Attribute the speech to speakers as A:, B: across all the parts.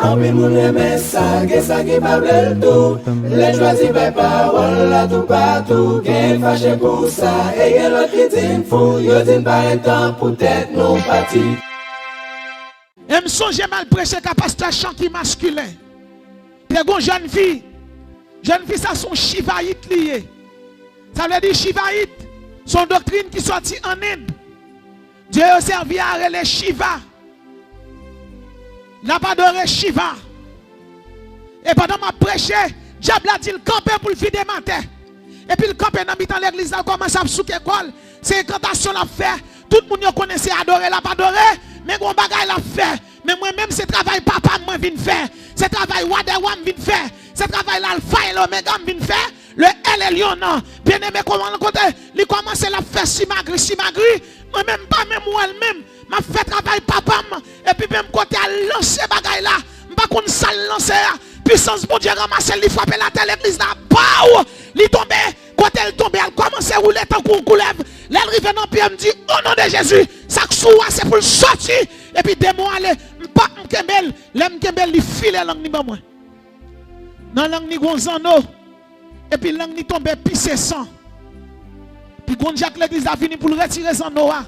A: En pile moun reme ça, que ça qui pas bel tout. Les choisis par parole là tout partout. Qu'est fâché pour ça, et y'a l'autre qui dit fou. Yo dit pas temps pour tête non parti.
B: Et me songe mal prêcher qu'à pasteur chant qui masculin. Des gon jeune fille ça son chivaïte lié. Ça veut dire chivaïte, son doctrine qui sorti en Inde. Dieu a servi à les Shiva. N'a pas adoré Shiva. Et pendant ma prêché, diable a dit le camper pour le vider matin. Et puis le camper dans l'église là commence à souker école. C'est incantation l'a fait. Tout le monde connaissait adorer, l'a pas adoré, mais gon bagay l'a fait. Mais moi-même c'est travail papa moi vinn faire. C'est travail Wadewam vinn faire. C'est travail l'alpha et l'oméga vinn faire. Le L et Lion non. Bien aimé comment le côté, il commence à faire si magri. Moi-même pas même moi-même, m'a fait travail papa et puis même côté à lancer bagay là. Pas qu'on sale lancer puissance bon Dieu ramasser li frapper la terre l'église là. Pow! Li tomber, côté elle tomber, elle commence à rouler tant qu'on coulève. L'arrive dans pied me dit au nom de Jésus, ça c'est pour le sortir et puis démon aller pas m'kembel, l'aime kembel li file langue ni ba moi. Dans langue ni gonzano et puis langue ni tomber pissé sang. Puis quand Jacques l'église a fini pour le retirer son Noah.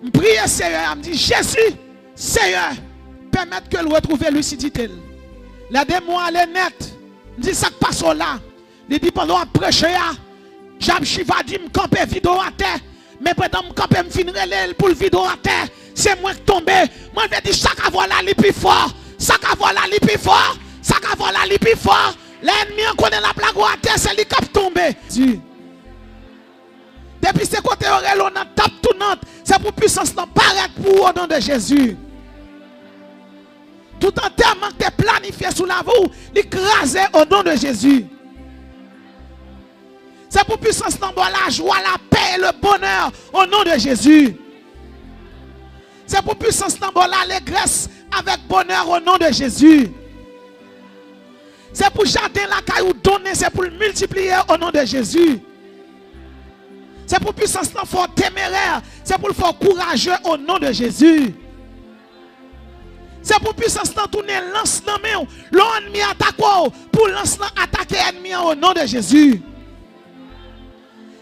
B: Je prie Seigneur, je me dis Jésus, Seigneur, permettre que le retrouve lucidité. La démon elle est nette. Je dis ça qui passe là. Il dit pendant après Jab Shiva dit me camper vidéo à terre. Mais pendant me camper me finir pour le vidéo à terre. C'est moi qui tombe. Moi je dis ça qui voilà les plus fort. Ça qui voilà les plus fort. Ça qui voilà les plus fort. L'ennemi on connaît la blague à terre, c'est lui qui tombe. Depuis ce côté on a tape tout Nantes, c'est pour puissance non paraître pour au nom de Jésus. Tout enterrement que tu planifié sous la voie, l'écraser au nom de Jésus. C'est pour puissance non la joie, la paix et le bonheur au nom de Jésus. C'est pour puissance non l'allégresse avec bonheur au nom de Jésus. C'est pour jardin la caillou donner, c'est pour le multiplier au nom de Jésus. C'est pour puissance fort téméraire. C'est pour le fort courageux au nom de Jésus. C'est pour puissance tourner lance dans main. L'ennemi attaque pour lance attaquer l'ennemi au nom de Jésus.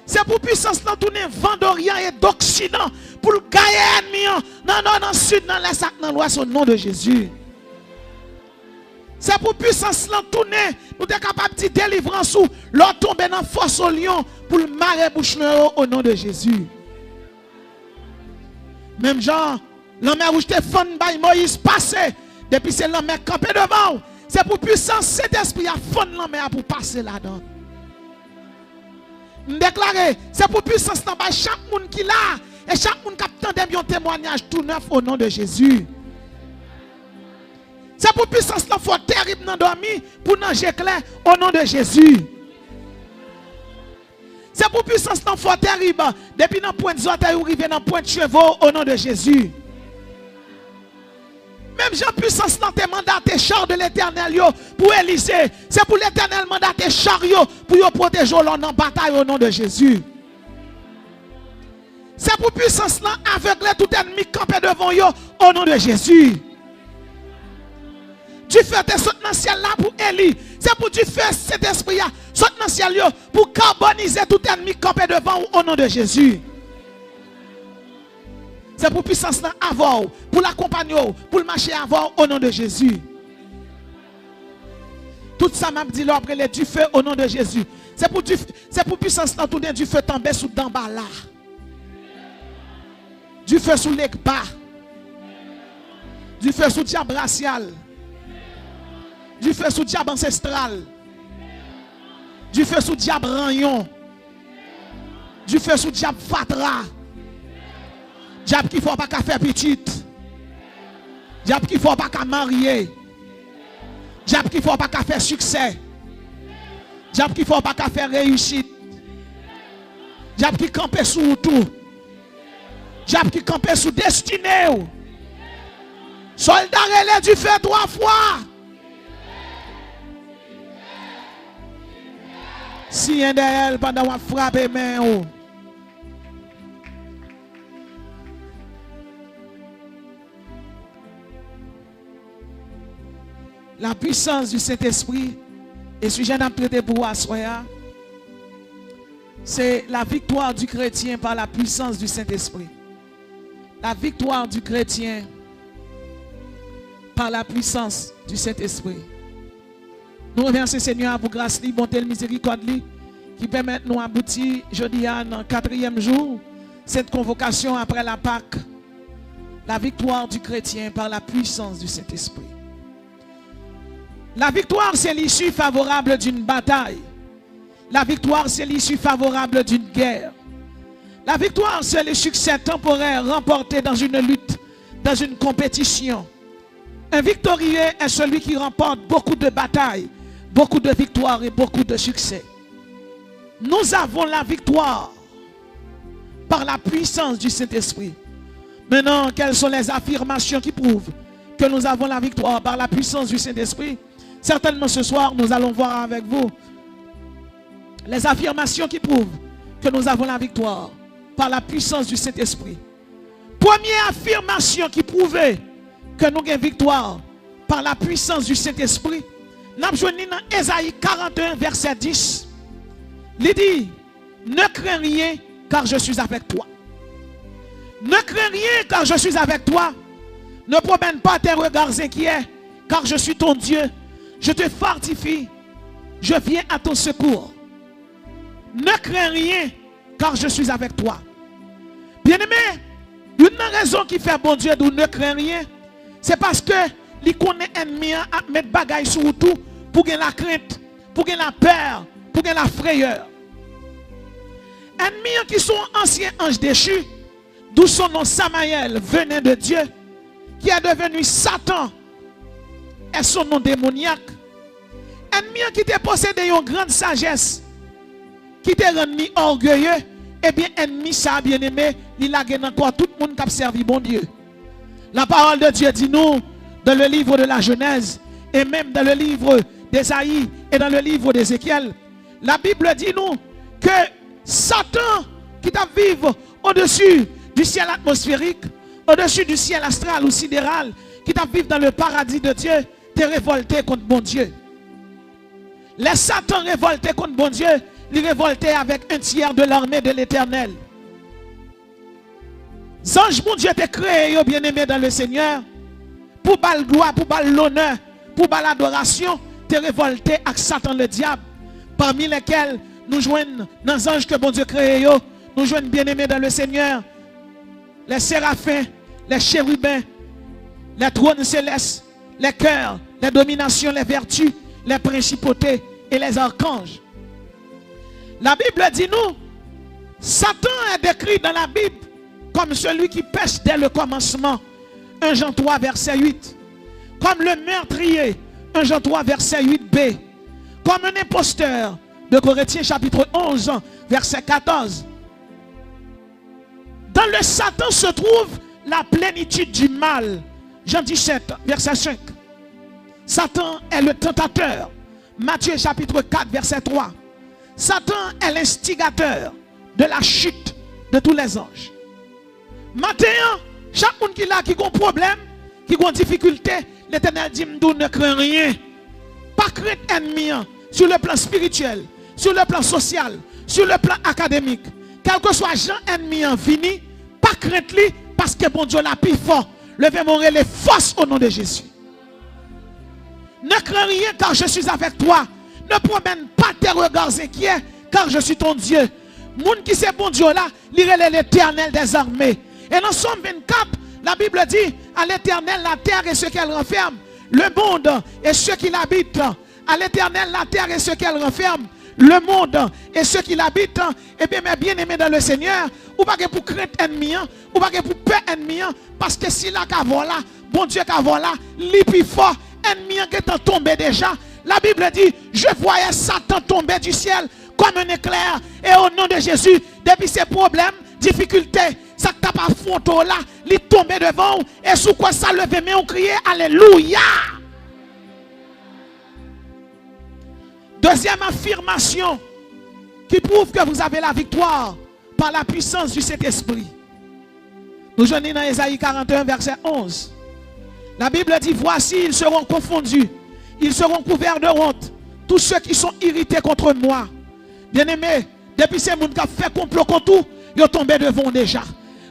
B: C'est pour puissance tourner vent d'Orient et d'Occident pour gagner l'ennemi dans le sud, dans l'est, dans l'ouest au nom de Jésus. C'est pour puissance tourner, nous sommes capables de délivrance ou l'autre tomber dans force au lion pour le marrer bouche au nom de Jésus. Même Jean, l'homme rouge te fond by Moïse passé, depuis c'est l'homme campé devant. C'est pour puissance cet esprit a fond l'homme pour passer là-dedans. Déclarer, c'est pour puissance dans chaque monde qui l'a et chaque monde qui a un témoignage tout neuf au nom de Jésus. C'est pour puissance la foi terrible dans dormi pour nager clair au nom de Jésus. C'est pour puissance la foi terrible depuis dans point de zote ou arriver dans point de chevaux au nom de Jésus. Même Jean puissance dans tes mandats tes chars de l'Éternel pour Élisée. C'est pour l'Éternel mandat tes chars pour protéger l'homme en bataille au nom de Jésus. C'est pour puissance là aveugler tout ennemi campé devant eux au nom de Jésus. Tu fais tes sautes dans le ciel là pour Élie. C'est pour tu fais cet esprit là. Saute dans le ciel pour carboniser tout ennemi campé devant au nom de Jésus. C'est pour puissance là avant, pour l'accompagner, pour le marcher avant au nom de Jésus. Tout ça m'a dit là après du feu au nom de Jésus. C'est pour puissance là tout du feu tomber sous d'en bas là. Du feu sous les bas. Du feu sous diable racial. Du feu sous diable ancestral. Du feu sous diable ranyon. Du feu sous diable fatra. Diable qui ne faut pas qu'à faire petite. Diable qui ne faut pas qu'à marier. Diable qui ne faut pas qu'à faire succès. Diable qui ne faut pas qu'à faire réussite. Diable qui campe sous tout. Diable qui campe sous destinée. Soldat relais du feu 3 fois. Si un d'elle pendant qu'on frappe main. La puissance du Saint-Esprit, et sujet n'a traité pour Assoya, c'est la victoire du chrétien par la puissance du Saint-Esprit. La victoire du chrétien par la puissance du Saint-Esprit. Nous remercions Seigneur pour grâce, bonté et miséricorde qui permet de nous aboutir jeudi à dans le 4e jour, cette convocation après la Pâque. La victoire du chrétien par la puissance du Saint-Esprit. La victoire, c'est l'issue favorable d'une bataille. La victoire, c'est l'issue favorable d'une guerre. La victoire, c'est le succès temporaire remporté dans une lutte, dans une compétition. Un victorieux est celui qui remporte beaucoup de batailles, beaucoup de victoires et beaucoup de succès. Nous avons la victoire par la puissance du Saint-Esprit. Maintenant, quelles sont les affirmations qui prouvent que nous avons la victoire par la puissance du Saint-Esprit? Certainement ce soir, nous allons voir avec vous les affirmations qui prouvent que nous avons la victoire par la puissance du Saint-Esprit. Première affirmation qui prouvait que nous avons victoire par la puissance du Saint-Esprit, nous avons dans Ésaïe 41, verset 10. Il dit, ne crains rien car je suis avec toi. Ne crains rien car je suis avec toi. Ne promène pas tes regards inquiets car je suis ton Dieu. Je te fortifie. Je viens à ton secours. Ne crains rien car je suis avec toi. Bien-aimé, une raison qui fait bon Dieu de ne crains rien, c'est parce que il connaît ennemi à mettre bagaille sur tout pour gagner la crainte, pour gagner la peur, pour gagner la frayeur. Ennemis qui sont anciens anges déchus, d'où son nom Samaël venait de Dieu, qui est devenu Satan, et son nom démoniaque. Ennemis qui te possédé une grande sagesse, qui te rendu orgueilleux, eh bien ennemi ça bien aimé, il a gagné encore tout le monde qui a servi bon Dieu. La parole de Dieu dit nous, dans le livre de la Genèse, et même dans le livre d'Ésaïe et dans le livre d'Ézéchiel, la Bible dit nous que Satan qui t'a vivre au-dessus du ciel atmosphérique, au-dessus du ciel astral ou sidéral, qui t'a vivre dans le paradis de Dieu, t'es révolté contre bon Dieu. Les Satan révoltés contre bon Dieu, il révolté avec un tiers de l'armée de l'Éternel. Ange, mon Dieu, t'a créé, bien-aimé dans le Seigneur, pour bal gloire, pour bal l'honneur, pour bal l'adoration, t'es révolté avec Satan le diable, parmi lesquels nous joignons dans les anges que bon Dieu créé, nous joignons bien-aimés dans le Seigneur, les séraphins, les chérubins, les trônes célestes, les cœurs, les dominations, les vertus, les principautés et les archanges. La Bible dit nous, Satan est décrit dans la Bible comme celui qui pêche dès le commencement, 1 Jean 3 verset 8, comme le meurtrier, 1 Jean 3 verset 8b, comme un imposteur, de Corinthiens chapitre 11 verset 14. Dans le Satan se trouve la plénitude du mal, Jean 17 verset 5. Satan est le tentateur, Matthieu chapitre 4 verset 3. Satan est l'instigateur de la chute de tous les anges. Maintenant, chaque monde qui a un problème, qui a une difficulté, l'Éternel dit ne crains rien. Pas crainte ennemi sur le plan spirituel, sur le plan social, sur le plan académique. Quel que soit Jean ennemi en fini, pas crainte lui parce que bon Dieu l'a plus fort. Levez mon les forces au nom de Jésus. Ne crains rien car je suis avec toi. Ne promène pas tes regards inquiets car je suis ton Dieu. Moun qui c'est bon Dieu là, il est l'Éternel des armées. Et dans Somme 24, la Bible dit à l'Éternel la terre et ce qu'elle renferme, le monde et ceux qui l'habitent. À l'Éternel la terre et ce qu'elle renferme, le monde et ceux qui l'habitent. Et bien mes bien-aimés dans le Seigneur, ou pas pour crainte ennemi, ou pas pour peur ennemi, parce que si la cavola, bon Dieu cavola, li plus fort, ennemi qui est tombé déjà. La Bible dit, je voyais Satan tomber du ciel comme un éclair. Et au nom de Jésus, depuis ces problèmes, difficultés, ça t'a pas photo là, il tombe devant, et sous quoi ça levé, mais on criait Alléluia. Deuxième affirmation qui prouve que vous avez la victoire par la puissance du Saint-Esprit. Nous joignons dans Ésaïe 41, verset 11. La Bible dit, voici, ils seront confondus. ils seront couverts de honte. Tous ceux qui sont irrités contre moi. Bien-aimé, depuis ces gens qui ont fait complot contre tout, ils sont tombés devant déjà.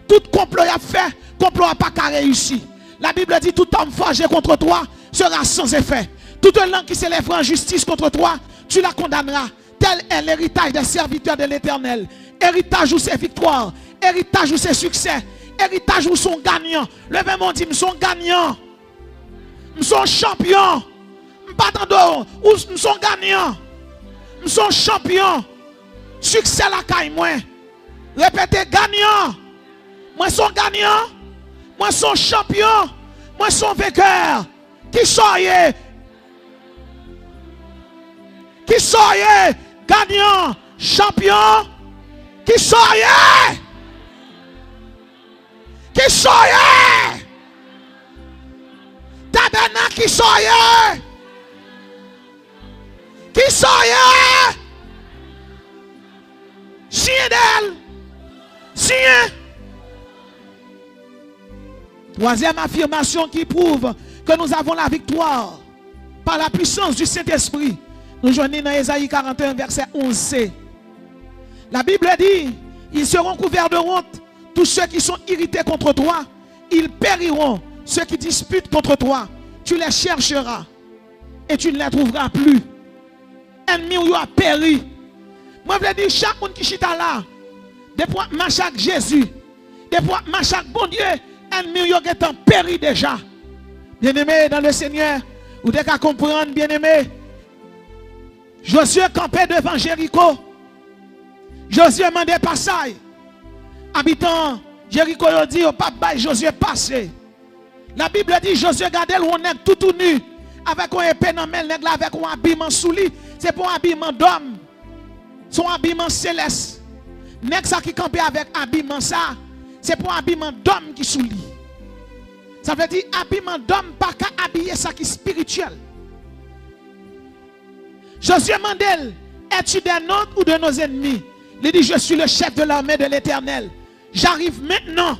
B: Tout complot a fait, complot n'a pas réussi. La Bible dit tout homme forgé contre toi sera sans effet. Toute langue qui s'élèvera en justice contre toi, tu la condamneras. Tel est l'héritage des serviteurs de l'Éternel. Héritage où c'est victoire, héritage où c'est succès, héritage où sont gagnants. Levez mon dit, nous sommes gagnants. Nous sommes champions. Pas tant nous sommes gagnants. Nous sommes champions. Succès la caille moi. Répétez gagnant. Moi suis gagnant. Moi suis champion. Moi suis vainqueur. Qui soyez? Qui soyez? Gagnant. Champion. Qui soyez? Qui soyez? Tabernacle qui soyez? Qui soyez? Signe d'elle. Signe. Troisième affirmation qui prouve que nous avons la victoire par la puissance du Saint-Esprit. Nous joignons dans Ésaïe 41, verset 11c. La Bible dit, ils seront couverts de honte, tous ceux qui sont irrités contre toi, ils périront, ceux qui disputent contre toi, tu les chercheras et tu ne les trouveras plus. Ennemi ou a péri. Moi je veux dire, chaque monde qui chita là, depuis chaque Jésus, depuis chaque bon Dieu, ennemi ou a péri déjà. Bien-aimé dans le Seigneur, vous devez comprendre, bien-aimé, Josué campait devant Jéricho. Josué mandait passage. Habitant Jéricho a dit au papa Josué passé. La Bible dit Josué gardait le nèg tout nu avec un épée dans main nèg avec un habillement sous lui, c'est pour un habillement d'homme. Son habillement céleste. Nèg ça qui campait avec habillement ça, c'est pour un habillement d'homme qui sous lui. Ça veut dire habillement d'homme pas qu'à habiller ça qui spirituel. Josué mandel, es-tu des nôtres ou de nos ennemis? Il dit, je suis le chef de l'armée de l'Éternel. J'arrive maintenant.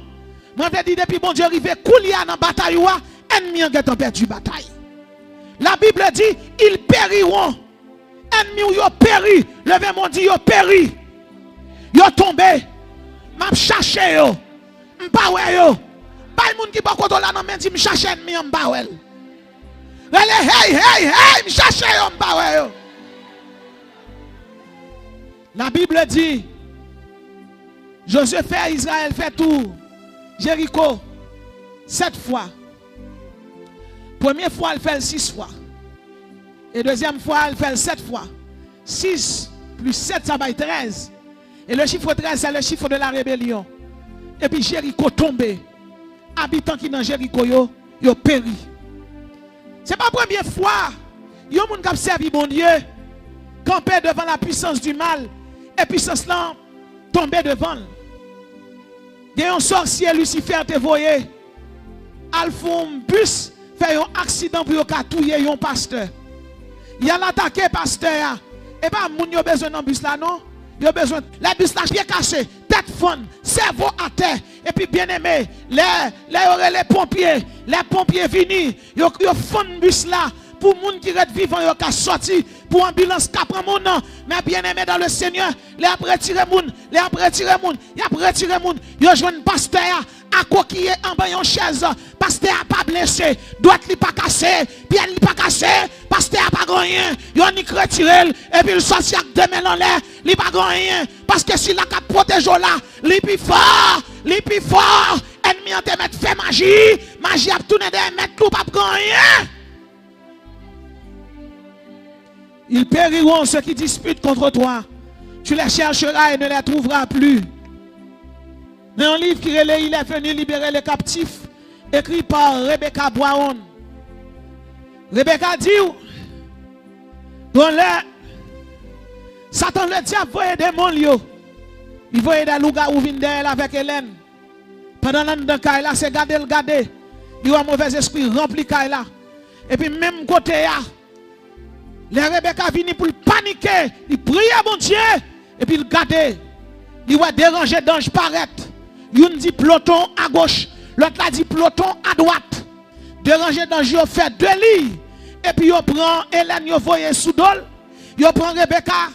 B: Moi, je dis, depuis bon Dieu arrivé, Koulia dans la bataille, ennemi en perdu bataille. La Bible dit, ils périront. Ennemi ou péri. Levez mon dit, yo péri. Yo tombé. M'a cherché yo. M'pa wè yo. Pas le monde qui pas contre là non mais dit me chercher ennemi m'pa wè. Hey, me chercher yo m'pa wè yo. La Bible dit, Josué fait Israël fait tout. Jéricho 7 fois. Première fois, elle fait 6 fois. Et deuxième fois, elle fait 7 fois. 6 plus 7, ça va être 13. Et le chiffre 13, c'est le chiffre de la rébellion. Et puis Jéricho tombé. Habitants qui dans Jéricho, yo péri. Ce n'est pas la première fois. Yo moun k'ap servi bon Dieu. Campé devant la puissance du mal. Et puissance là, tombé devant. Il y a un sorcier Lucifer te voyé. Alphon bus fait un accident pour touyer un pasteur. Il a attaqué pasteur. Et pas moun yo besoin d'un bus là non. Il a besoin la bus là pied cassé, tête fond, cerveau à terre. Et puis bien aimé, les pompiers venus, yo fond bus là pour moun qui reste vivant yo ka sorti pour ambulance ka prend mon nom. Mais bien aimé dans le Seigneur, les a retiré moun, yo joine pasteur à coquiller en bas yon chaise. Pasteur a pas blessé, droite li pas cassé, pied li pas cassé, pasteur a pas rien. Yo ni retiré et puis il sorti avec deux mains en l'air, li pas rien parce que si la cap protège là, li pi fort, ennemi en te mettre fait magie a tourné de mettre tout pas rien. Ils périront ceux qui disputent contre toi. Tu les chercheras et ne les trouveras plus. Dans un livre qui relève, il est venu libérer les captifs, écrit par Rebecca Brown. Rebecca dit, bon là, Satan le diable voyait des démons, il voyait des loups-garous venir avec Hélène. Pendant l'an Kaila, c'est garder. Il y a un mauvais esprit rempli Kaila. Et puis même côté, les Rebecca viennent pour paniquer, il prie à mon Dieu, et puis il garde. Il va déranger d'ange paraître. Il dit peloton à gauche, l'autre a dit peloton à droite. Déranger d'ange, il fait 2 lits. Et puis yo prend Hélène, yo voye sous dol. Yo prend Rebecca.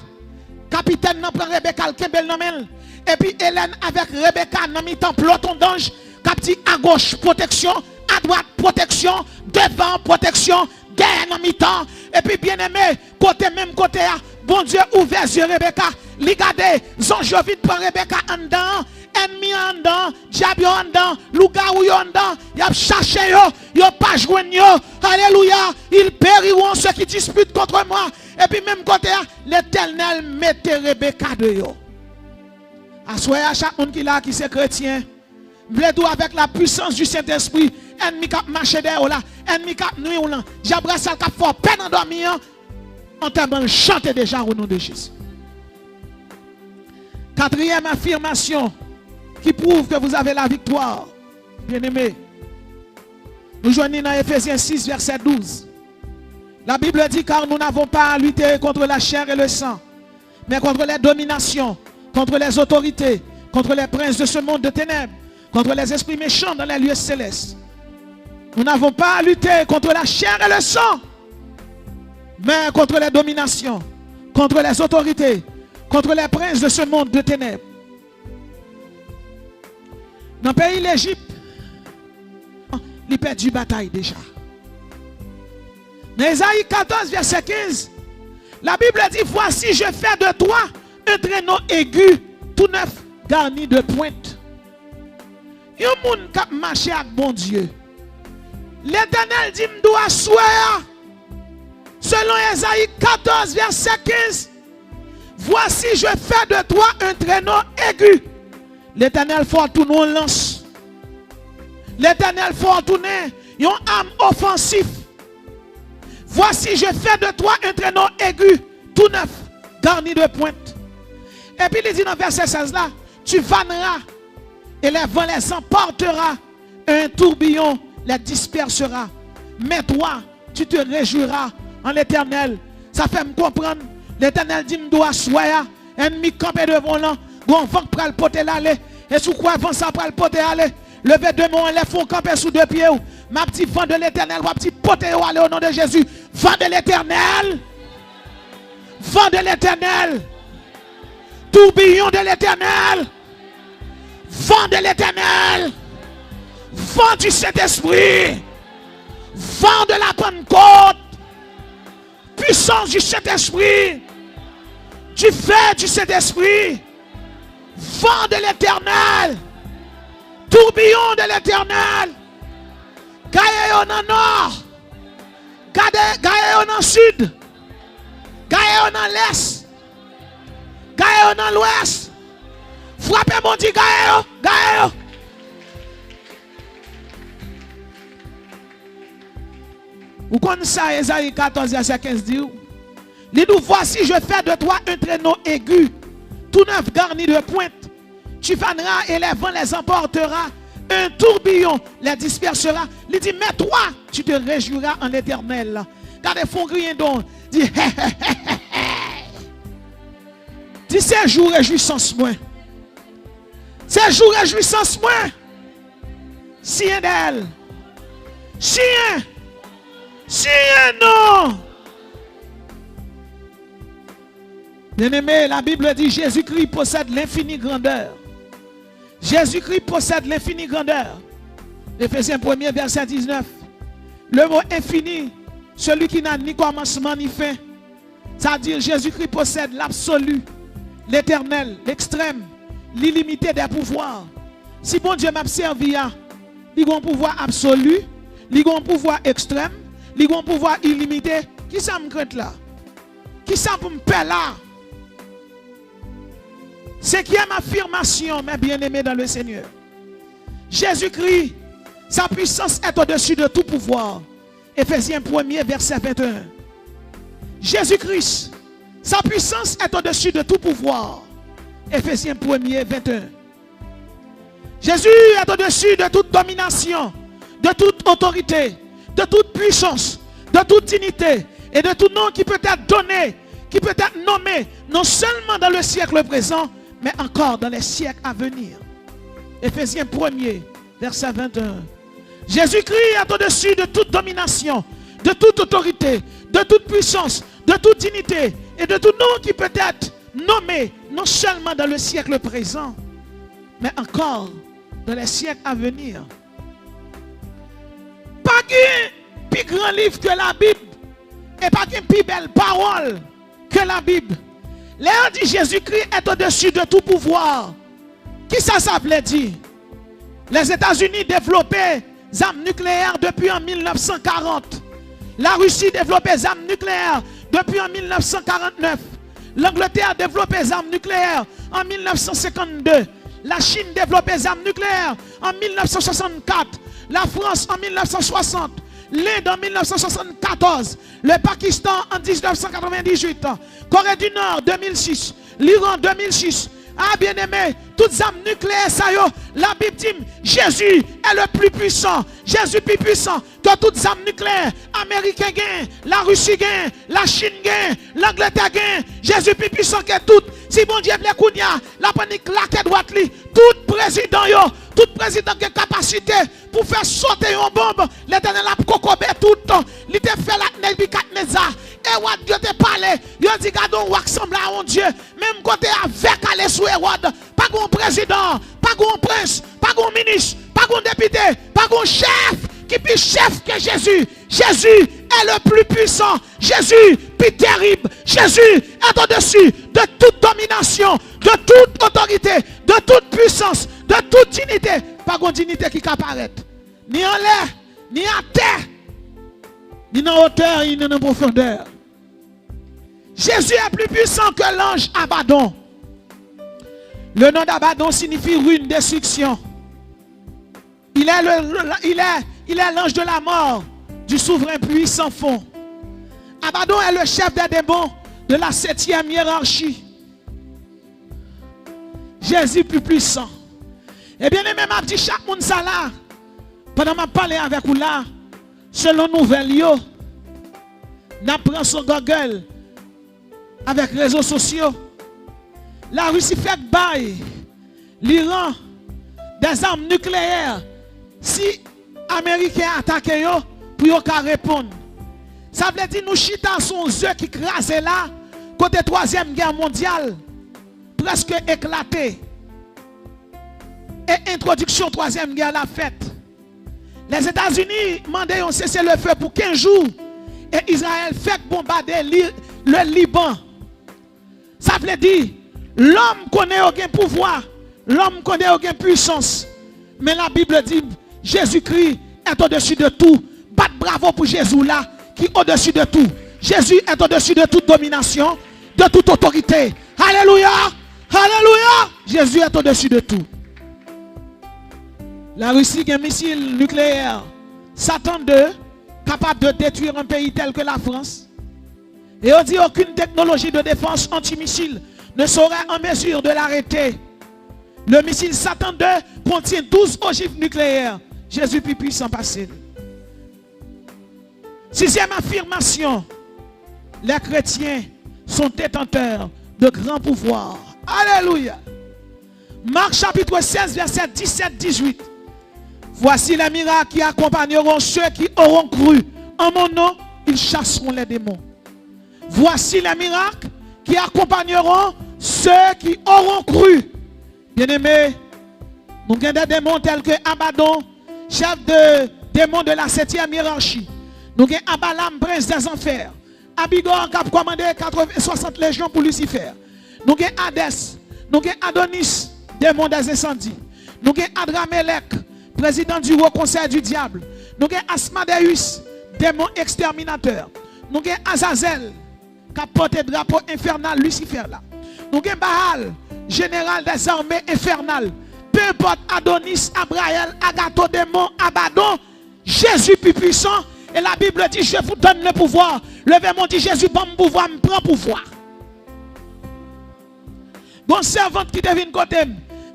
B: Capitaine nan prend Rebecca le kembel nan men. Et puis Hélène avec Rebecca nan mi-temps peloton d'ange. Capti à gauche protection, à droite protection, devant protection, derrière nan mi-temps. Et puis bien aimé, côté même côté bon Dieu ouvert yeux Rebecca. Regardez, zonge vite prend Rebecca en dedans. Ennemi en dedans, diable en dedans, loup-garou en dedans, y a cherché yo pas joindre yo. Alléluia, ils périront ceux qui disputent contre moi. Et puis même côté l'Éternel mettait Rebecca de yo. Assoyez à chaque monde qui là qui c'est chrétien. Vledou avec la puissance du Saint-Esprit, ennemi qui marche derrière là, ennemi qui nuit ou là, diable ça qui fort peine endormi en t'aimant chanter déjà au nom de Jésus. Quatrième affirmation qui prouve que vous avez la victoire. Bien-aimés, nous joignons dans Ephésiens 6, verset 12. La Bible dit, car nous n'avons pas à lutter contre la chair et le sang, mais contre les dominations, contre les autorités, contre les princes de ce monde de ténèbres, contre les esprits méchants dans les lieux célestes. Nous n'avons pas à lutter contre la chair et le sang, mais contre les dominations, contre les autorités, contre les princes de ce monde de ténèbres. Dans le pays l'Égypte, il perd du bataille déjà. Dans Ésaïe 14, verset 15, la Bible dit, voici je fais de toi un traîneau aigu, tout neuf, garni de pointe. Il y a un monde qui marche avec bon Dieu. L'Éternel dit, me doit soir, selon Ésaïe 14, verset 15, voici je fais de toi un traîneau aigu. L'Éternel faut tourner une lance. L'Éternel faut tourner une arme offensive. Voici, je fais de toi un traîneau aigu, tout neuf, garni de pointe. Et puis il dit dans verset 16 là, tu vanneras et les vents les emportera, un tourbillon les dispersera. Mais toi, tu te réjouiras en l'Éternel. Ça fait me comprendre. L'Éternel dit, me doit soya, ennemi campé devant là. Bon vent pour le poter l'aller. Et sous quoi vent ça pour le poter aller? Levez deux mains, les font camper sous deux pieds. Ma petite vent de l'Éternel, ma petite poter aller au nom de Jésus. Vent de l'Éternel. Vent de l'Éternel. Tourbillon de l'Éternel. Vent de l'Éternel. Vent du Saint-Esprit. Vent de la Pentecôte. Puissance du Saint-Esprit. Du feu du Saint-Esprit. Vent de l'Éternel. Tourbillon de l'Éternel. Gagne dans le nord. Gagne dans le sud. Gagne dans l'est. Gagne dans l'ouest. Frappez mon Dieu, gagne. Gagne. Vous connaissez ça, Ésaïe 14, verset 15 dit. Il dit, voici, je fais de toi un traîneau aigu, tout neuf garni de pointe. Tu vanneras et les vents les emportera. Un tourbillon les dispersera. Il dit, mais toi, tu te réjouiras en l'Éternel. Car ils font rien donc. Dit, hé, hé, hé, hé. Dis, c'est jour réjouissance moi. C'est jour réjouissance moi. Sien d'elle. Sien. Sien non. Bien-aimé, la Bible dit, Jésus-Christ possède l'infinie grandeur. Jésus-Christ possède l'infinie grandeur. Éphésiens 1er, verset 19. Le mot infini, celui qui n'a ni commencement ni fin. C'est-à-dire Jésus-Christ possède l'absolu, l'éternel, l'extrême, l'illimité des pouvoirs. Si bon Dieu m'a servi, il a un pouvoir absolu, il a un pouvoir extrême, il a un pouvoir illimité. Qui ça me craint là? Qui ça pour me faire là? Cinquième affirmation, mes bien-aimés dans le Seigneur. Jésus-Christ, sa puissance est au-dessus de tout pouvoir. Éphésiens 1er, verset 21. Jésus-Christ, sa puissance est au-dessus de tout pouvoir. Éphésiens 1er, 21. Jésus est au-dessus de toute domination, de toute autorité, de toute puissance, de toute dignité et de tout nom qui peut être donné, qui peut être nommé, non seulement dans le siècle présent, mais encore dans les siècles à venir. Éphésiens 1er, verset 21. Jésus-Christ est au-dessus de toute domination, de toute autorité, de toute puissance, de toute dignité et de tout nom qui peut être nommé non seulement dans le siècle présent, mais encore dans les siècles à venir. Pas qu'un plus grand livre que la Bible et pas qu'une plus belle parole que la Bible. Léon dit Jésus-Christ est au-dessus de tout pouvoir. Qui ça veut dire? Les États-Unis développaient des armes nucléaires depuis en 1940. La Russie développait des armes nucléaires depuis en 1949. L'Angleterre développait des armes nucléaires en 1952. La Chine développait des armes nucléaires en 1964. La France en 1960. L'Inde en 1974. Le Pakistan en 1998. Corée du Nord 2006. L'Iran 2006. Ah bien aimé, toutes les armes nucléaires, ça y est, la Bible dit Jésus est le plus puissant. Jésus plus puissant que toutes les armes nucléaires. Américains gagnent, la Russie gagne, la Chine gagne, l'Angleterre gagne. Jésus plus puissant que toutes. Si bon Dieu plaît kounya, la panique la droite li, tout président yo, tout président qui a capacité pour faire sauter une bombe, l'Éternel a kokobé tout le temps. Il te fait la Nebukadnezar. Et what Dieu te parle, il dit gardons ou ressemble à un Dieu, même côté avec aller sous Hérode, pas un président, pas un prince, pas un ministre, pas un député, pas un chef qui est plus chef que Jésus. Jésus est le plus puissant, Jésus plus terrible, Jésus est au-dessus de toute domination, de toute autorité, de toute puissance, de toute dignité, pas une dignité qui apparaît, ni en l'air, ni en terre, ni en hauteur, ni en profondeur. Jésus est plus puissant que l'ange Abaddon. Le nom d'Abaddon signifie ruine, destruction. Il est l'ange de la mort, du souverain puissant fond. Abaddon est le chef des démons de la 7e hiérarchie. Jésus plus puissant. Et bien aimé, m'a dit chaque monde ça là. Pendant que je parle avec vous là, selon nouvelle yo, n'apprend son Google avec les réseaux sociaux. La Russie fait bail l'Iran des armes nucléaires. Si les Américains attaquent yo, pour yo ka répondre. Ça veut dire nous chita son œuf qui crase là, côté 3e guerre mondiale, presque éclaté. Et introduction 3e guerre la faite. Les États-Unis demandaient un cessez-le-feu pour 15 jours. Et Israël fait bombarder le Liban. Ça veut dire, l'homme connaît aucun pouvoir, l'homme connaît aucune puissance. Mais la Bible dit, Jésus-Christ est au-dessus de tout. Batte bravo pour Jésus là, qui est au-dessus de tout. Jésus est au-dessus de toute domination, de toute autorité. Alléluia! Alléluia! Jésus est au-dessus de tout. La Russie a un missile nucléaire Satan 2 capable de détruire un pays tel que la France. Et on dit aucune technologie de défense antimissile ne serait en mesure de l'arrêter. Le missile Satan 2 contient 12 ogives nucléaires. Jésus plus puissant passé. 6e affirmation. Les chrétiens sont détenteurs de grands pouvoirs. Alléluia. Marc chapitre 16 verset 17-18. Voici les miracles qui accompagneront ceux qui auront cru. En mon nom, ils chasseront les démons. Voici les miracles qui accompagneront ceux qui auront cru. Bien-aimés, nous avons des démons tels que Abaddon, chef de démons de la 7e hiérarchie. Nous avons Abalam, prince des enfers. Abigor qui a commandé 60 légions pour Lucifer. Nous avons Hadès. Nous avons Adonis, démon des incendies. Nous avons Adramelech, président du haut conseil du diable. Nous avons Asmodeus, démon exterminateur. Nous avons Azazel, qui a porté drapeau infernal Lucifer là. Nous avons Baal, général des armées infernales. Peu importe Adonis, Abraël, Agato, démon, Abaddon, Jésus plus puissant. Et la Bible dit, je vous donne le pouvoir. Levez mon dit, Jésus prend mon pouvoir, me prend pouvoir. Bon servante qui devine côté.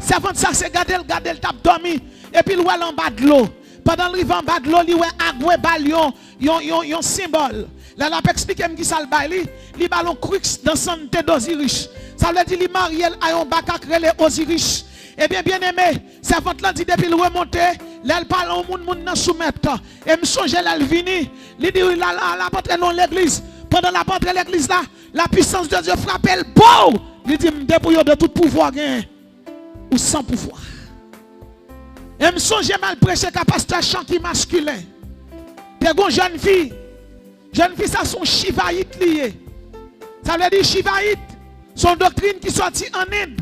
B: Servante ça c'est garder le tape dormi. Et puis il est en bas de l'eau. Pendant le en bas de l'eau, il est agoué balion, yon symbole. Là, la explique qui ça le bail, li ballon crux dans santé d'Osiris. Ça veut dire li mariel a un bac à créer Osiris. Eh bien, bien aimé, servante là dit depuis le remonter, L'elle parle au monde nan soumettre. Et me songe là le vini. Il dit la porte dans l'église. Pendant la porte de l'église là, la puissance de Dieu frappe le beau. Il dit me dépouille de tout pouvoir gain ou sans pouvoir. Et me songe mal prêcher qu'à pasteur chant qui masculin. T'es une jeune fille. Jeune fille ça son chivaïte lié. Ça veut dire chivaïte. Son doctrine qui sortit en Inde.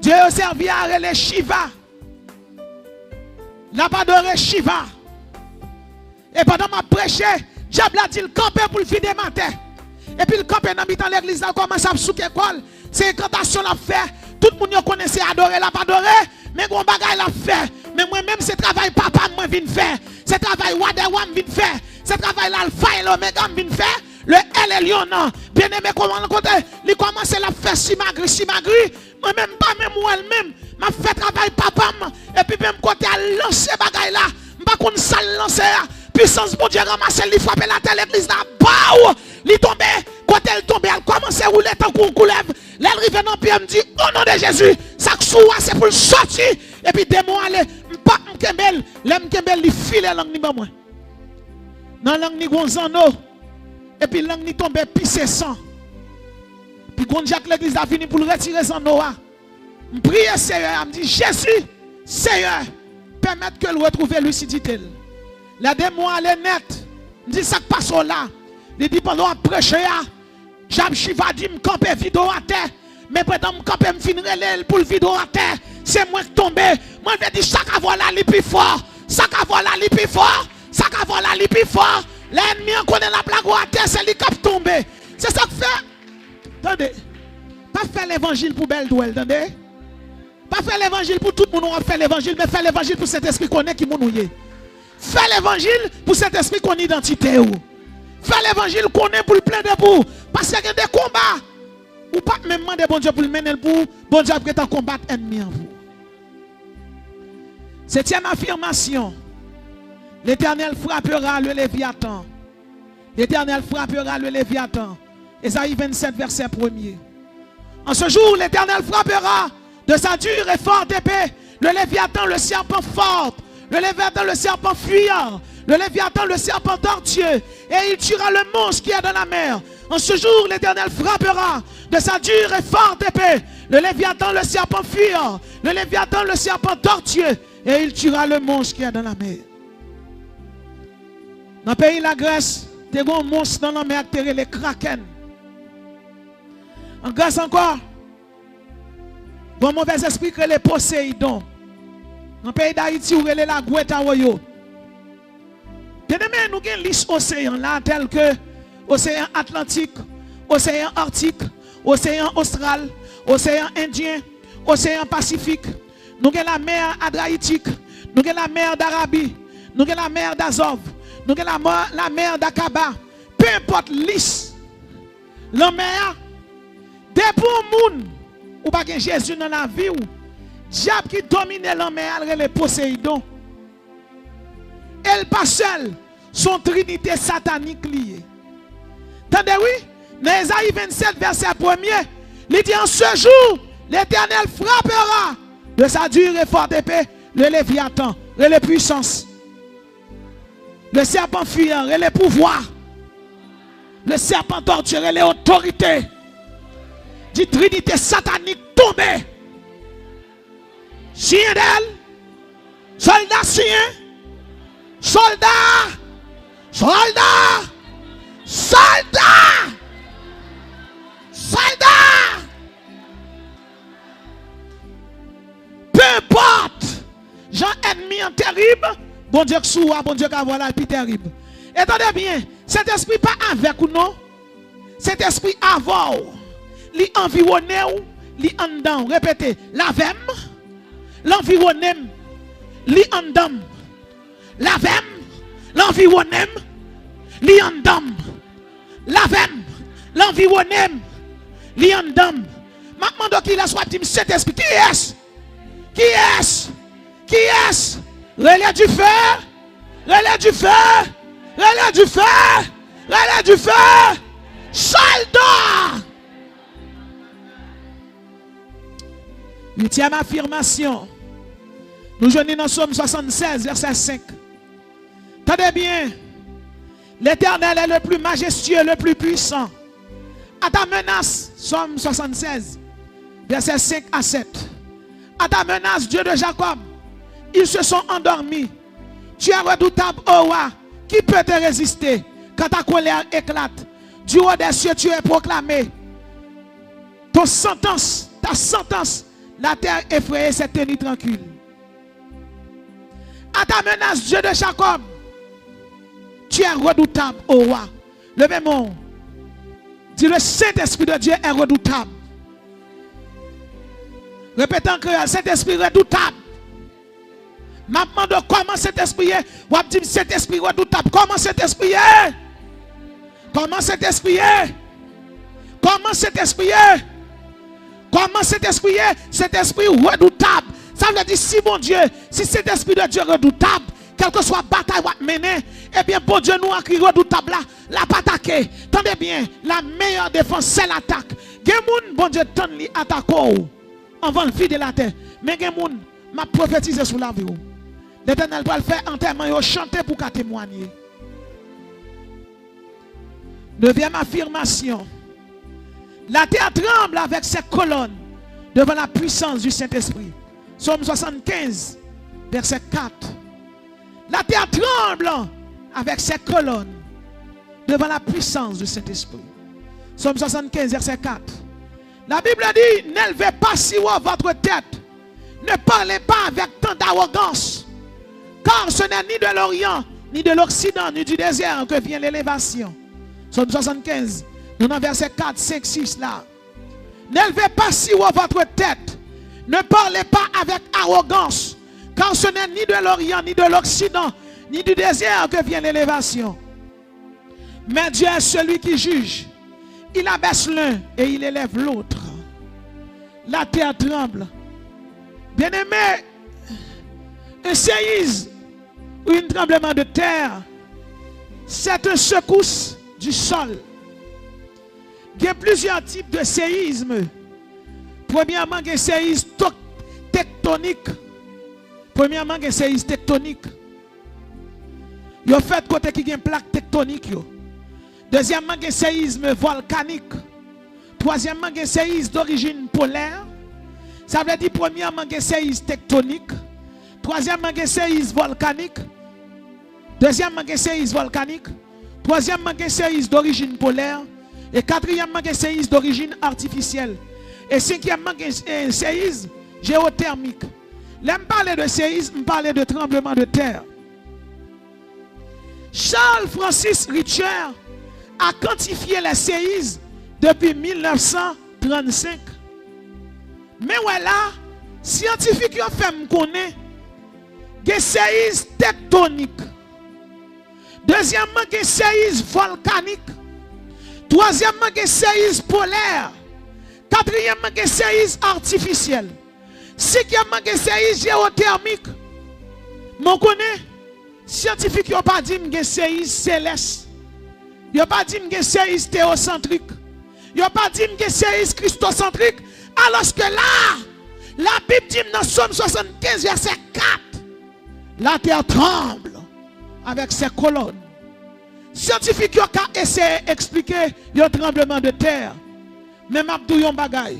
B: Dieu a servi à les Shiva. N'a pas adoré Shiva. Et pendant ma prêché, diable a dit le camper pour le vider matin. Et puis le camper dans l'église là commence à souquer quoi. C'est incantation la fait. Tout le monde connaissait adorer la pas adorer, mais gros bagay la fait. Mais moi même c'est travail papa moi vinn faire. C'est travail Wadewam vinn faire. C'est travail l'alpha et l'oméga vinn faire. Le L et Lion non. Bien aimé comment côté, il commence à la faire si magri. Moi même pas même moi même m'a fait travail papa et puis même côté à lancer bagay là. M'pas qu'on sale lancer puissance bon Dieu ramasser li frapper la telle l'église là. Bao! Li tomber, côté elle tomber, elle commence à rouler tant qu'on coulève. L'elle arrive dans pied me dit au nom de Jésus, ça soua c'est pour le sortir et puis démon aller m'pas m'kembel, l'aime kembel li file langue ni ba moi. Dans langue ni gonzano et puis langue ni tomber pissé sang. Puis quand Jacques l'église a fini pour le retirer son Noah. Je prie Seigneur, me dit Jésus, Seigneur, permettre que le retrouve lucidité. La démon elle est nette. Me dit ça passe là. Il dit pendant à prêcher, Jab Shiva dit me camper vidéo à terre. Mais pendant me camper me finir pour le vidéo à terre, c'est moi qui tombe. Moi je dis chaque avoir la li plus fort. Chaque avoir la li plus fort. Chaque avoir la li plus fort. L'ennemi connaît la blague à terre, c'est lui qui tombe. C'est ça que fait. Attendez, pas faire l'évangile pour belle douelle, attendez. Pas faire l'évangile pour tout le monde, on fait l'évangile, mais faire l'évangile pour cet esprit qu'on est qui mounouye. Faire l'évangile pour cet esprit qu'on identité. Faire l'évangile qu'on est pour le plein de bout. Parce qu'il y a des combats. Ou pas même demander bon Dieu pour le mener pour bon Dieu pour en combattre ennemi en vous. Septième affirmation. L'Éternel frappera le Léviathan. L'Éternel frappera le Léviathan. Ésaïe 27, verset 1er. En ce jour, l'Éternel frappera de sa dure et forte épée le Léviathan, le serpent fort, le Léviathan, le serpent fuyant, le Léviathan, le serpent tortueux, et il tuera le monstre qui est dans la mer. En ce jour, l'Éternel frappera de sa dure et forte épée le Léviathan, le serpent fuyant, le Léviathan, le serpent tortueux, et il tuera le monstre qui est dans la mer. Dans le pays de la Grèce, il y a un monstre dans la mer, les kraken. En Grèce encore, bon mauvais esprit que les Poséidon. Dans le pays d'Haïti, où il est la Guetawoyo. Bien aimé, nous avons une liste océan là, tel que océan Atlantique, océan Arctique, océan Austral, océan Indien, océan Pacifique. Nous avons la mer Adriatique, nous avons la mer d'Arabie, nous avons la mer d'Azov, nous avons la mer d'Aqaba. Peu importe liste, la mer. Dès pour moun, ou pas que Jésus dans la vie, ou diable qui domine la mer, les Poséidon. Elle pas seule, son trinité satanique liée. Tendez oui, dans Ésaïe 27, verset 1er, il dit en ce jour, l'Éternel frappera de sa dure et forte épée le Léviathan, les puissances, le serpent fuyant, les pouvoirs, le serpent torturé, les autorités. Dit trinité satanique tombée. Chien d'elle, soldat chien, soldat, soldat, soldat, soldat. Peu importe, Jean ennemi en terrible, bon Dieu que soua, bon Dieu qui voilà, puis terrible. Attendez bien, cet esprit pas avec ou non, cet esprit avant. Li environné ou li en dedans. Répétez, lavem, l'environné, li en dedans. Lavem, l'environné, li en dedans. Lavem, l'environné, li en dedans. Maintenant, qui la soit dit cet esprit, qui est-ce? Qui est-ce? Qui est-ce? Relais du feu, relais du feu, relais du feu, relais du feu, soldat. Huitième affirmation. Nous joignons dans Somme 76, verset 5. Tenez bien, l'Éternel est le plus majestueux, le plus puissant. À ta menace, Somme 76, verset 5 à 7. À ta menace, Dieu de Jacob, ils se sont endormis. Tu es redoutable, ô roi. Qui peut te résister quand ta colère éclate? Du haut des cieux, tu es proclamé. Ta sentence, la terre effrayée s'est tenue tranquille. À ta menace, Dieu de Jacob, tu es redoutable, ô roi. Le même mot. Dis, le Saint-Esprit de Dieu est redoutable. Répète en créole, Saint-Esprit redoutable. Maintenant, de comment cet esprit est? Ou dit cet esprit redoutable. Comment cet esprit est? Comment cet esprit est? Comment cet esprit est? Comment cet esprit est? Cet esprit redoutable. Ça veut dire, si bon Dieu, si cet esprit de Dieu redoutable, quelle que soit la bataille ou mener, eh bien, bon Dieu nous a écrit redoutable là, la pas attaquer. Tendez bien, la meilleure défense, c'est l'attaque. Gen bon Dieu, tend li attaque avant le vie de la terre. Mais gen moun, m'a prophétisé sur la vie. L'Éternel va le faire enterrement et chanter pour qu'à témoigner. Neuvième affirmation. La terre tremble avec ses colonnes devant la puissance du Saint-Esprit. Somme 75, verset 4. La terre tremble avec ses colonnes devant la puissance du Saint-Esprit. Somme 75, verset 4. La Bible dit, n'élevez pas si haut votre tête. Ne parlez pas avec tant d'arrogance. Car ce n'est ni de l'Orient, ni de l'Occident, ni du désert que vient l'élévation. Somme 75, nous dans verset 4, 5, 6 là. N'élevez pas si haut votre tête. Ne parlez pas avec arrogance. Car ce n'est ni de l'Orient, ni de l'Occident, ni du désert que vient l'élévation. Mais Dieu est celui qui juge. Il abaisse l'un et il élève l'autre. La terre tremble. Bien-aimé, un séisme ou un tremblement de terre, c'est une secousse du sol. Il y a plusieurs types de séismes. Premièrement, il y a un séisme tectonique. Premièrement, il y a un séisme tectonique. Il y a fait côté qui a une plaque tectonique. Deuxièmement, il y a un séisme volcanique. Troisièmement, il y a un séisme d'origine polaire. Ça veut dire, premièrement, il y a un séisme tectonique. Troisièmement, il y a un séisme volcanique. Deuxièmement, il y a un séisme volcanique. Troisièmement, il y a un séisme d'origine polaire. Et quatrièmement, il y a un séisme d'origine artificielle. Et cinquièmement, il y a un séisme géothermique. Là, je parle de séisme, je parle de tremblement de terre. Charles Francis Richter a quantifié les séismes depuis 1935. Mais voilà, scientifiques ont fait me connaître des séismes tectoniques. Deuxièmement, des séismes volcaniques. Troisièmement, des séismes polaires. Quatrièmement, des séismes artificiels. Cinquièmement, des séismes géothermiques. Mon connaît, scientifiques n'ont pas dit que des séismes célestes. Ils n'ont pas dit que des séismes théocentriques. Ils n'ont pas dit que des séismes christocentriques. Alors que là, la Bible dit dans Somme 75, verset 4, la terre tremble avec ses colonnes. Scientifiques ont essayé d'expliquer le tremblement de terre. Mais Mabdou yon bagay.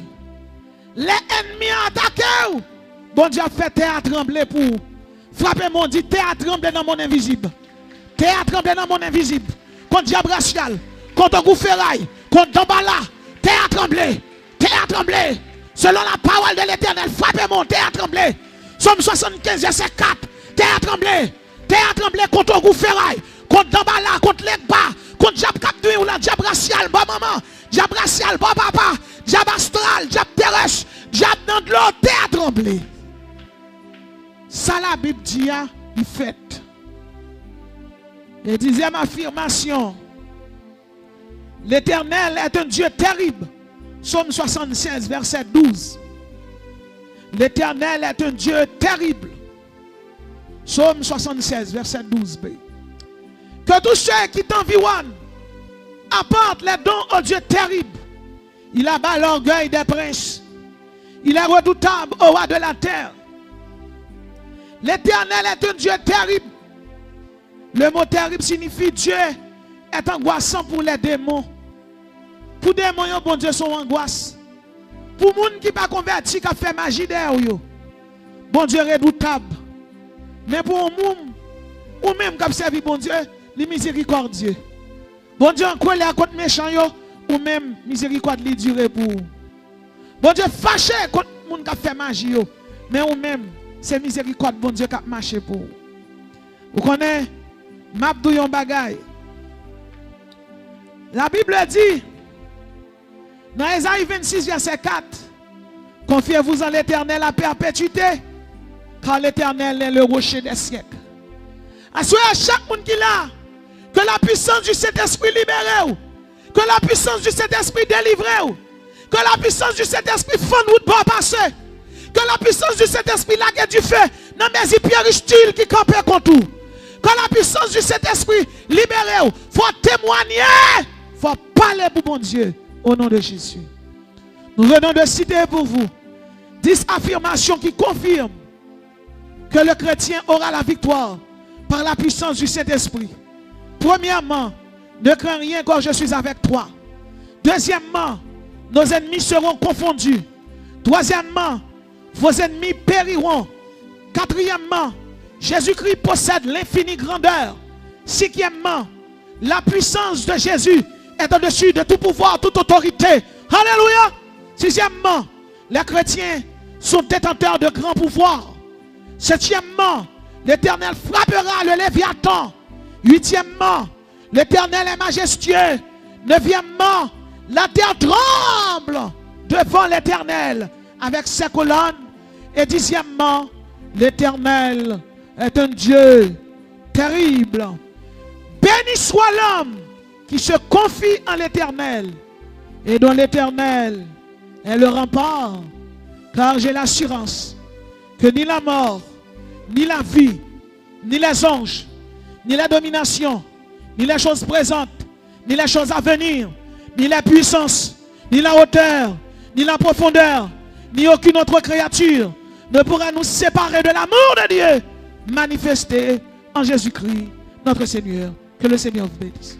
B: Les ennemis ont attaqué. Bon Dieu a fait terre trembler pour frapper mon dit terre trembler dans mon invisible. Terre trembler dans mon invisible. Contre diable racial, contre Goufferail, contre Dambala. Terre trembler. Terre trembler. Selon la parole de l'Éternel, frappez mon terre trembler. Somme 75, verset 4. Terre trembler. Terre trembler contre Goufferail, contre Dambala, contre Legba, contre diable capdoué ou la diable racial, bon maman. Diable racial, bon papa. Diable astral, diable terrestre, diable dans de l'eau, terre trembler. Ça la Bible dit, il fait. Et dixième affirmation. L'Éternel est un Dieu terrible. Somme 76, verset 12. L'Éternel est un Dieu terrible. Somme 76, verset 12b. Que tous ceux qui t'environnent apportent les dons au Dieu terrible. Il abat l'orgueil des princes. Il est redoutable au roi de la terre. L'Éternel est un Dieu terrible. Le mot terrible signifie Dieu est angoissant pour les démons. Pour les démons, bon Dieu, sont angoisse. Pour les gens qui ne sont pas convertis, qui fait magie derrière, bon Dieu redoutable. Mais pour les gens, ou même qui servi bon Dieu, les miséricordieux. Bon Dieu en colère contre les méchants, ou même miséricorde les dure pour. Bon Dieu fâché contre les gens qui fait magie, mais ou même c'est miséricorde bon Dieu qui a marché pour. Vous connaissez, Mabdou yon bagay. La Bible dit, dans Esaïe 26, verset 4, confiez-vous en l'Éternel à perpétuité, car l'Éternel est le rocher des siècles. Assoyez à chaque monde qui est là, que la puissance du Saint-Esprit libère, que la puissance du Saint-Esprit délivre, que la puissance du Saint-Esprit fende route pour passer, que la puissance du Saint-Esprit lague du feu, dans mes pierres style qui campent contre tout. Que la puissance du Saint-Esprit libère, il faut témoigner, il faut parler pour mon Dieu, au nom de Jésus. Nous venons de citer pour vous 10 affirmations qui confirment que le chrétien aura la victoire par la puissance du Saint-Esprit. Premièrement, ne crains rien quand je suis avec toi. Deuxièmement, nos ennemis seront confondus. Troisièmement, vos ennemis périront. Quatrièmement, Jésus-Christ possède l'infinie grandeur. Cinquièmement, la puissance de Jésus est au-dessus de tout pouvoir, toute autorité. Alléluia. Sixièmement, les chrétiens sont détenteurs de grands pouvoirs. Septièmement, l'Éternel frappera le Léviathan. Huitièmement, l'Éternel est majestueux. Neuvièmement, la terre tremble devant l'Éternel avec ses colonnes. Et dixièmement, l'Éternel est un Dieu terrible. Béni soit l'homme qui se confie en l'Éternel et dont l'Éternel est le rempart. Car j'ai l'assurance que ni la mort, ni la vie, ni les anges, ni la domination, ni les choses présentes, ni les choses à venir, ni la puissance, ni la hauteur, ni la profondeur, ni aucune autre créature ne pourra nous séparer de l'amour de Dieu manifesté en Jésus-Christ, notre Seigneur. Que le Seigneur vous bénisse.